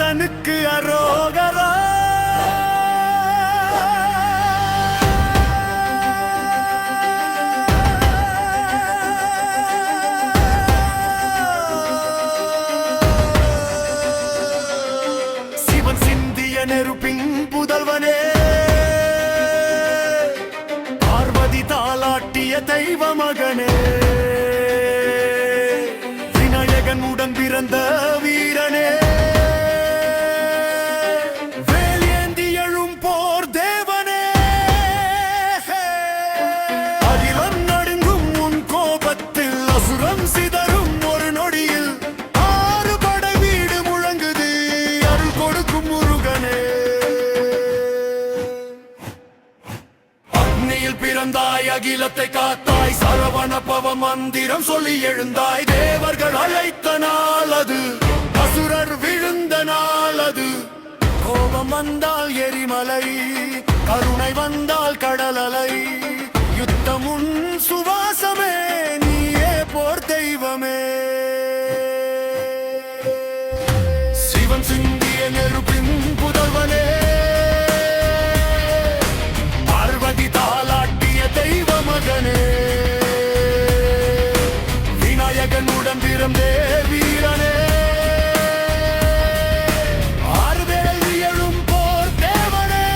சரவணனுக்கு அரோகரா. சிவன் சிந்திய நெருப்பின் புதல்வனே, பார்வதி தாலாட்டிய தெய்வ மகனே, விநாயகன் உடன் பிறந்த வீரனே, வேலேந்தி எழும் போர் தேவனே, அகிலம் நடுங்கும் உன் கோபத்தில் அசுரம் சிதறும் ஒரு நொடியில் ஆறு படை வீடு முழங்குது அருள் கொடுக்கும் முருகனே. அக்னியில் பிறந்தாய், அகிலத்தை காத்தாய், சரவண பவ மந்திரம் சொல்லி எழுந்தாய். தேவர்கள் அழைத்த நாள் அது, அசுரர் விழுந்த நாள் அது. கோபம் வந்தால் எரிமலை, கருணை வந்தால் கடல் அலை. யுத்தம் உன் சுவாசமே, நீயே போர் தெய்வமே. சிவன் சிந்திய நெருப்பின் புதல்வனே, பார்வதி தாலாட்டிய தெய்வ மகனே, விநாயகனுடன் பிறந்தே வீரனே, ஆறுவேல் எழும் போர் தேவனே.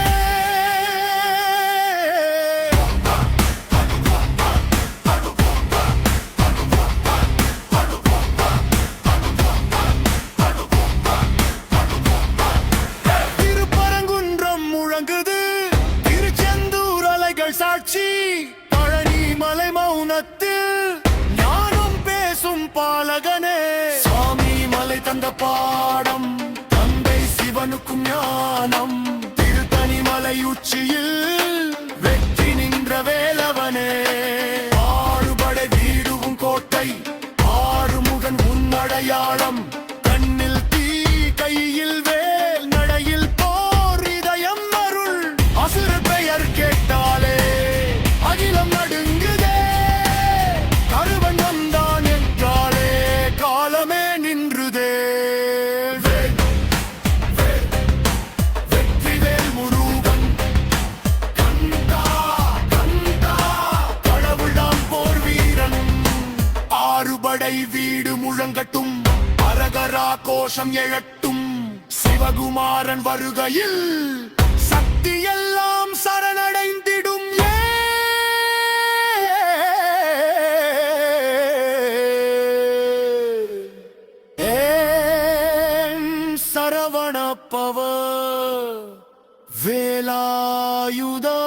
திருப்பரங்குன்றம் முழங்குது, திருச்செந்தூர் அலைகள் சாட்சி, பழனி மலை மௌனத்தில் ஞானம் பேசும் பாலகனே. சுவாமி மலை தந்த பாடம், தந்தை சிவனுக்கும் ஞானம். திருத்தணி மலை உச்சியில் வெற்றி நின்ற வேலவனே, ஆறுபடை வீடுவும் கோட்டை, ஆறுமுகன் உன் அடையாளம். கண்ணில் தீ, கையில் வேல், நடையில் போர், இதயம் அருள். அசுர பெயர் கேட்டாலே அகிலம் நடுங்குதே, கருவன் வந்தான் என்றாலே காலமே நின்றுதே. வெற்றிவேல் முருகன் கந்தா கந்தா, கடவுள்தாம் போர் வீரன். ஆறுபடை வீடு முழங்கட்டும், அரகரா கோஷம் எழட்டும். சிவகுமாரன் வருகையில் சக்தி எல்லாம் சரணடைந்திடும். சரவண பவ வேலாயுதா.